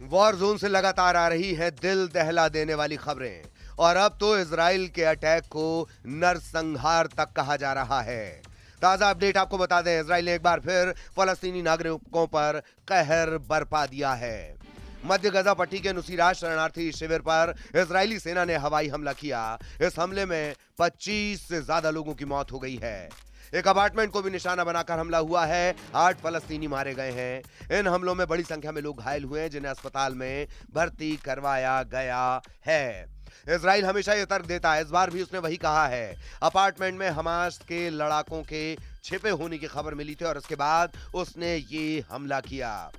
War zone से लगातार आ रही हैं दिल दहला देने वाली खबरें और अब तो इजराइल के अटैक को नरसंहार तक कहा जा रहा है। ताजा अपडेट आपको बता दें, इजराइल ने एक बार फिर फलस्तीनी नागरिकों पर कहर बरपा दिया है। मध्य गजा पट्टी के नुसीरात शरणार्थी शिविर पर इजरायली सेना ने हवाई हमला किया। इस हमले में 25 से ज्यादा लोगों की मौत हो गई है। एक अपार्टमेंट को भी निशाना बनाकर हमला हुआ है। 8 फलस्तीनी मारे गए हैं। इन हमलों में बड़ी संख्या में लोग घायल हुए हैं, जिन्हें अस्पताल में भर्ती करवाया गया है। इजराइल हमेशा यह तर्क देता है, इस बार भी उसने वही कहा है। अपार्टमेंट में हमास के लड़ाकों के छिपे होने की खबर मिली थी और उसके बाद उसने ये हमला किया।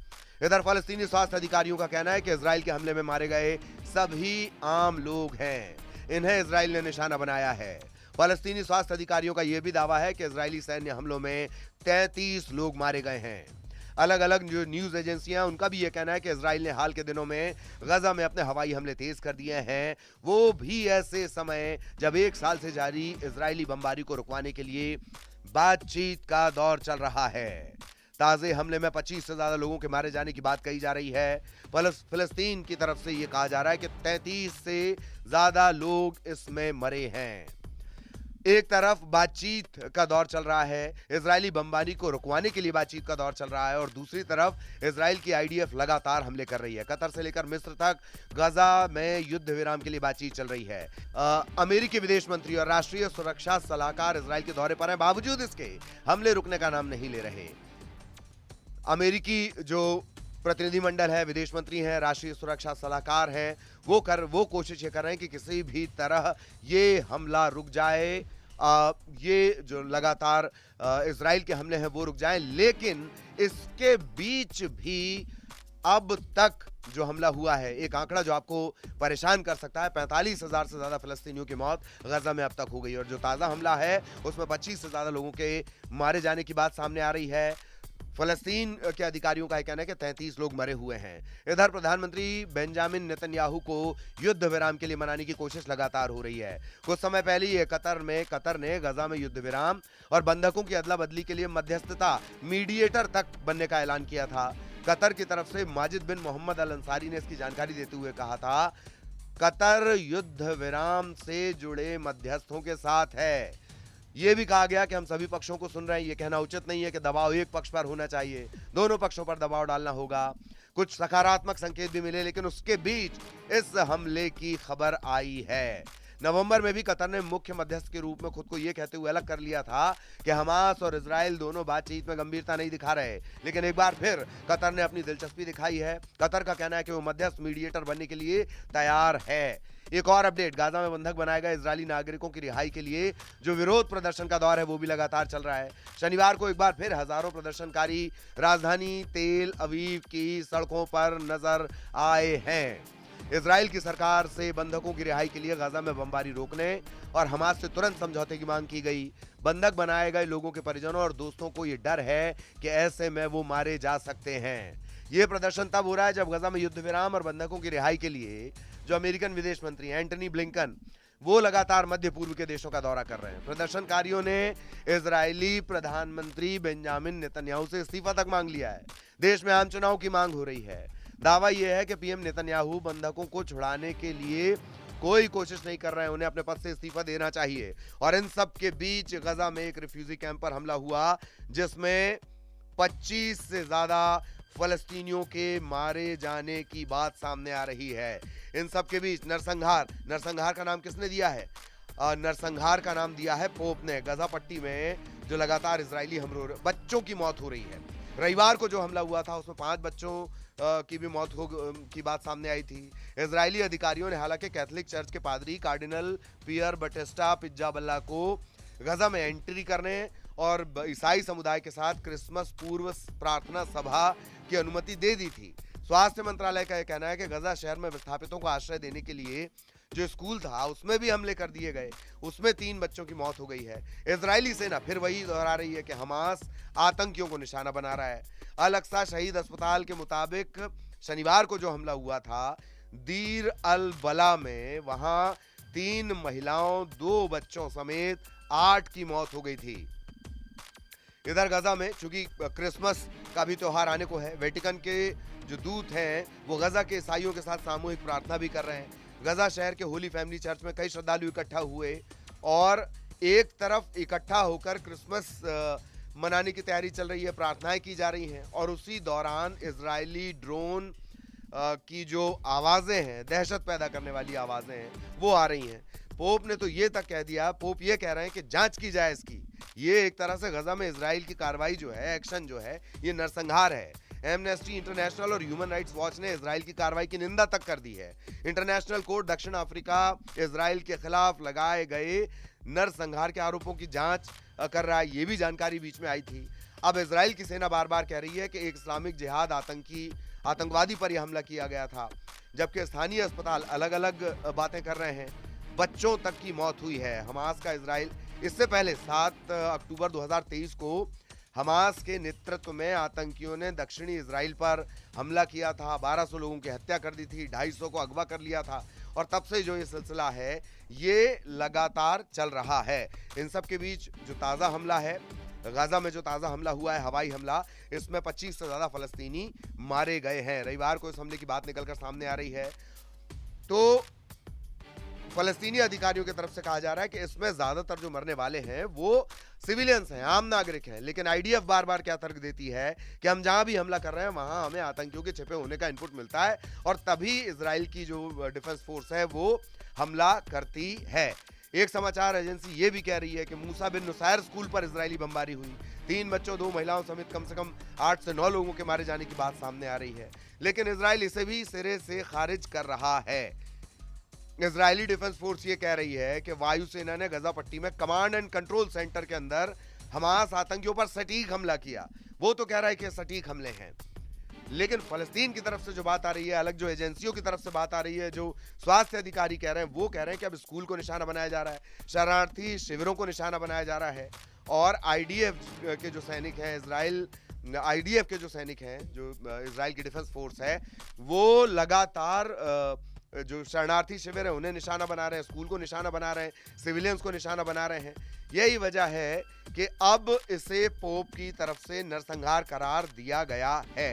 इधर फलस्तीनी स्वास्थ्य अधिकारियों का कहना है कि इजराइल के हमले में मारे गए सभी आम लोग हैं। इन्हें इजराइल ने निशाना बनाया है। फलस्तीनी स्वास्थ्य अधिकारियों का यह भी दावा है कि इजरायली सैन्य हमलों में 33 लोग मारे गए हैं। अलग अलग जो न्यूज एजेंसियां, उनका भी यह कहना है कि इजराइल ने हाल के दिनों में गजा में अपने हवाई हमले तेज कर दिए हैं, वो भी ऐसे समय जब 1 साल से जारी इजरायली बमबारी को रुकवाने के लिए बातचीत का दौर चल रहा है। ताजे हमले में 25 से ज्यादा लोगों के मारे जाने की बात कही जा रही है। फलस्तीन की तरफ से यह कहा जा रहा है कि 33 से ज्यादा लोग इसमें मरे हैं। एक तरफ बातचीत का दौर चल रहा है, इजरायली बमबारी को रुकवाने के लिए बातचीत का दौर चल रहा है, और दूसरी तरफ इजराइल की आईडीएफ लगातार हमले कर रही है। कतर से लेकर मिस्र तक गजा में युद्ध विराम के लिए बातचीत चल रही है। अमेरिकी विदेश मंत्री और राष्ट्रीय सुरक्षा सलाहकार इजराइल के दौरे पर हैं, बावजूद इसके हमले रुकने का नाम नहीं ले रहे। अमेरिकी जो प्रतिनिधिमंडल है, विदेश मंत्री हैं, राष्ट्रीय सुरक्षा सलाहकार हैं, वो कोशिश ये कर रहे हैं कि किसी भी तरह ये हमला रुक जाए, ये जो लगातार इजराइल के हमले हैं वो रुक जाएं। लेकिन इसके बीच भी अब तक जो हमला हुआ है, एक आंकड़ा जो आपको परेशान कर सकता है, 45,000 से ज्यादा फलस्तीनियों की मौत गजा में अब तक हो गई, और जो ताजा हमला है उसमें 25 से ज्यादा लोगों के मारे जाने की बात सामने आ रही है। फलस्तीन के अधिकारियों का कहना है कि 33 लोग मरे हुए हैं। इधर प्रधानमंत्री बेंजामिन नेतन्याहू को युद्ध विराम के लिए मनाने की कोशिश लगातार हो रही है। कुछ समय पहले ये कतर ने गजा में युद्ध विराम और बंधकों की अदला बदली के लिए मध्यस्थता मीडिएटर तक बनने का ऐलान किया था। कतर की तरफ से माजिद बिन मोहम्मद अल अंसारी ने इसकी जानकारी देते हुए कहा था, कतर युद्ध विराम से जुड़े मध्यस्थों के साथ है। यह भी कहा गया कि हम सभी पक्षों को सुन रहे हैं। यह कहना उचित नहीं है कि दबाव एक पक्ष पर होना चाहिए, दोनों पक्षों पर दबाव डालना होगा। कुछ सकारात्मक संकेत भी मिले, लेकिन उसके बीच इस हमले की खबर आई है। नवंबर में भी कतर ने मुख्य मध्यस्थ के रूप में खुद को यह कहते हुए अलग कर लिया था कि हमास और इजराइल दोनों बातचीत में गंभीरता नहीं दिखा रहे, लेकिन एक बार फिर कतर ने अपनी दिलचस्पी दिखाई है। कतर का कहना है कि वो मध्यस्थ मीडिएटर बनने के लिए तैयार है। एक और अपडेट, गाजा में बंधक बनाए गए इजरायली नागरिकों की रिहाई के लिए जो विरोध प्रदर्शन का दौर है वो भी लगातार चल रहा है। शनिवार को एक बार फिर हजारों प्रदर्शनकारी राजधानी तेल अवीव की सड़कों पर नजर आए हैं। इजराइल की सरकार से बंधकों की रिहाई के लिए गाजा में बमबारी रोकने और हमास से तुरंत समझौते की मांग की गई। बंधक बनाए गए लोगों के परिजनों और दोस्तों को यह डर है कि ऐसे में वो मारे जा सकते हैं। यह प्रदर्शन तब हो रहा है जब गजा में युद्ध विराम और बंधकों की रिहाई के लिए जो अमेरिकन विदेश मंत्री एंटनी ब्लिंकन, वो लगातार मध्य पूर्व के देशों का दौरा कर रहे हैं। प्रदर्शनकारियों ने इजरायली प्रधानमंत्री बेंजामिन नेतन्याहू से इस्तीफा तक मांग लिया है। देश में आम चुनाव की मांग हो रही है। दावा यह है कि पीएम नेतन्याहू बंधकों को छुड़ाने के लिए कोई कोशिश नहीं कर रहे हैं, उन्हें अपने पद से इस्तीफा देना चाहिए। और इन सब के बीच गजा में एक रिफ्यूजी कैंप पर हमला हुआ, जिसमें 25 से ज्यादा फलस्तीनियों के मारे जाने की बात सामने आ रही है। इन सब के बीच नरसंहार का नाम किसने दिया है? नरसंहार का नाम दिया है पोप ने। गजा पट्टी में जो लगातार इजरायली हमलों, बच्चों की मौत हो रही है। रविवार को जो हमला हुआ था उसमें 5 बच्चों की भी मौत की बात सामने आई थी। इजरायली अधिकारियों ने हालांकि कैथोलिक चर्च के पादरी कार्डिनल पियर बटिस्टा पिज्जाबल्ला को गजा में एंट्री करने और ईसाई समुदाय के साथ क्रिसमस पूर्व प्रार्थना सभा की अनुमति दे दी थी। स्वास्थ्य मंत्रालय का यह कहना है कि गजा शहर में विस्थापितों को आश्रय देने के लिए जो स्कूल था उसमें भी हमले कर दिए गए, उसमें 3 बच्चों की मौत हो गई है। इजरायली सेना फिर वही दोहरा रही है कि हमास आतंकियों को निशाना बना रहा है। अल अक्सा शहीद अस्पताल के मुताबिक शनिवार को जो हमला हुआ था दीर अल बला में, वहां 3 महिलाओं 2 बच्चों समेत 8 की मौत हो गई थी। इधर गजा में चूंकि क्रिसमस का भी त्योहार आने को है, वेटिकन के जो दूत हैं वो गजा के ईसाइयों के साथ सामूहिक प्रार्थना भी कर रहे हैं। गजा शहर के होली फैमिली चर्च में कई श्रद्धालु इकट्ठा हुए और एक तरफ इकट्ठा होकर क्रिसमस मनाने की तैयारी चल रही है, प्रार्थनाएं की जा रही हैं और उसी दौरान इजरायली ड्रोन की जो आवाजें हैं, दहशत पैदा करने वाली आवाजें हैं, वो आ रही हैं। पोप ने तो ये तक कह दिया, पोप ये कह रहे हैं कि जांच की जाए इसकी। ये एक तरह से गजा में इजराइल की कार्रवाई जो है, एक्शन जो है, ये नरसंहार है। एमनेस्टी इंटरनेशनल और ह्यूमन राइट्स वॉच ने इजराइल की कार्रवाई की निंदा तक कर दी है। इंटरनेशनल कोर्ट दक्षिण अफ्रीका इजराइल के खिलाफ लगाए गए नरसंहार के आरोपों की जांच कर रहा है, ये भी जानकारी बीच में आई थी। अब इजराइल की सेना बार बार कह रही है कि एक इस्लामिक जिहाद आतंकवादी पर यह हमला किया गया था, जबकि स्थानीय अस्पताल अलग अलग बातें कर रहे हैं। बच्चों तक की मौत हुई है। हमास का इजराइल इससे पहले 7 अक्टूबर 2023 को हमास के नेतृत्व में आतंकियों ने दक्षिणी इजराइल पर हमला किया था, 1200 लोगों की हत्या कर दी थी, 250 को अगवा कर लिया था और तब से जो ये सिलसिला है ये लगातार चल रहा है। इन सब के बीच जो ताज़ा हमला है, गाजा में जो ताज़ा हमला हुआ है, हवाई हमला, इसमें 25 से ज़्यादा फलस्तीनी मारे गए हैं। रविवार को इस हमले की बात निकलकर सामने आ रही है तो फलस्तीनी अधिकारियों की तरफ से कहा जा रहा है कि इसमें ज्यादातर जो मरने वाले हैं वो सिविलियंस हैं, आम नागरिक हैं। लेकिन आईडीएफ बार बार क्या तर्क देती है कि हम जहां भी हमला कर रहे हैं वहां हमें आतंकियों के छिपे होने का इनपुट मिलता है और तभी इजराइल की जो डिफेंस फोर्स है वो हमला करती है। एक समाचार एजेंसी ये भी कह रही है कि मूसा बिन नुसैर स्कूल पर इजरायली बमबारी हुई, 3 बच्चों 2 महिलाओं समेत कम से कम 8 से 9 लोगों के मारे जाने की बात सामने आ रही है। लेकिन इजराइल इसे भी सिरे से खारिज कर रहा है। इजरायली डिफेंस फोर्स ये कह रही है कि वायुसेना ने गजा पट्टी में कमांड एंड कंट्रोल सेंटर के अंदर हमास आतंकियों पर सटीक हमला किया। वो तो कह रहा है कि सटीक हमले हैं, लेकिन फलस्तीन की तरफ से जो बात आ रही है, अलग जो एजेंसियों की तरफ से बात आ रही है, जो स्वास्थ्य अधिकारी कह रहे हैं, वो कह रहे हैं कि अब स्कूल को निशाना बनाया जा रहा है, शरणार्थी शिविरों को निशाना बनाया जा रहा है और आईडीएफ के जो सैनिक हैं, आईडीएफ के जो सैनिक हैं, जो इजराइल की डिफेंस फोर्स है, वो लगातार जो शरणार्थी शिविर है उन्हें निशाना बना रहे हैं, स्कूल को निशाना बना रहे हैं, सिविलियंस को निशाना बना रहे हैं। यही वजह है कि अब इसे पोप की तरफ से नरसंहार करार दिया गया है।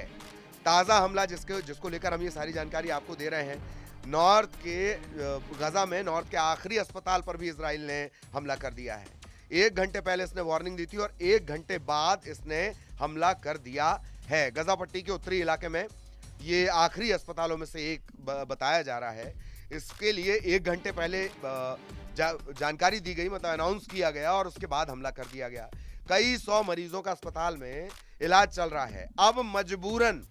ताज़ा हमला जिसको लेकर हम ये सारी जानकारी आपको दे रहे हैं, नॉर्थ के गजा में नॉर्थ के आखिरी अस्पताल पर भी इजराइल ने हमला कर दिया है। 1 घंटे पहले इसने वार्निंग दी थी और 1 घंटे बाद इसने हमला कर दिया है। गजा पट्टी के उत्तरी इलाके में ये आखिरी अस्पतालों में से एक बताया जा रहा है। इसके लिए 1 घंटे पहले जानकारी दी गई, मतलब अनाउंस किया गया और उसके बाद हमला कर दिया गया। कई 100 मरीजों का अस्पताल में इलाज चल रहा है। अब मजबूरन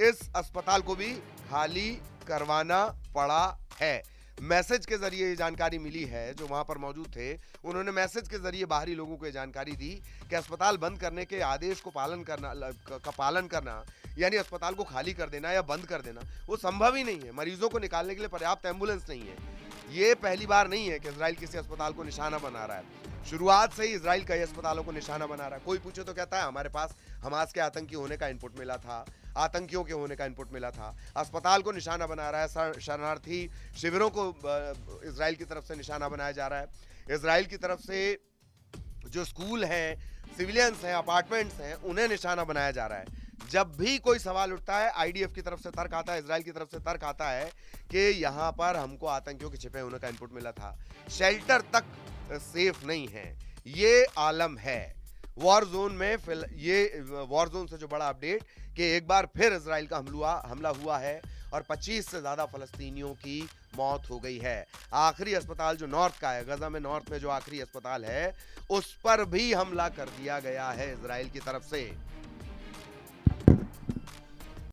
इस अस्पताल को भी खाली करवाना पड़ा है। मैसेज के जरिए ये जानकारी मिली है, जो वहां पर मौजूद थे उन्होंने मैसेज के जरिए बाहरी लोगों को ये जानकारी दी कि अस्पताल बंद करने के आदेश को पालन करना यानी अस्पताल को खाली कर देना या बंद कर देना वो संभव ही नहीं है। मरीजों को निकालने के लिए पर्याप्त एम्बुलेंस नहीं है। ये पहली बार नहीं है कि इजराइल किसी अस्पताल को निशाना बना रहा है। शुरुआत से ही इजराइल कई अस्पतालों को निशाना बना रहा है। कोई पूछे तो कहता है हमारे पास हमास के आतंकी होने का इनपुट मिला था, आतंकियों के होने का इनपुट मिला था। अस्पताल को निशाना बना रहा है, शरणार्थी शिविरों को इजराइल की तरफ से निशाना बनाया जा रहा है। इजराइल की तरफ से जो स्कूल हैं, सिविलियंस हैं, अपार्टमेंट्स हैं, उन्हें निशाना बनाया जा रहा है। जब भी कोई सवाल उठता है, आईडीएफ की तरफ से तर्क आता है, इजराइल की तरफ से तर्क आता है कि यहाँ पर हमको आतंकियों के छिपे होने का इनपुट मिला था। शेल्टर तक सेफ नहीं है, ये आलम है। वॉर जोन में ये वॉर जोन से जो बड़ा अपडेट कि एक बार फिर इजराइल का हमला हुआ है और 25 से ज्यादा फलस्तीनियों की मौत हो गई है। आखिरी अस्पताल जो नॉर्थ का है, गजा में नॉर्थ में जो आखिरी अस्पताल है, उस पर भी हमला कर दिया गया है इजराइल की तरफ से।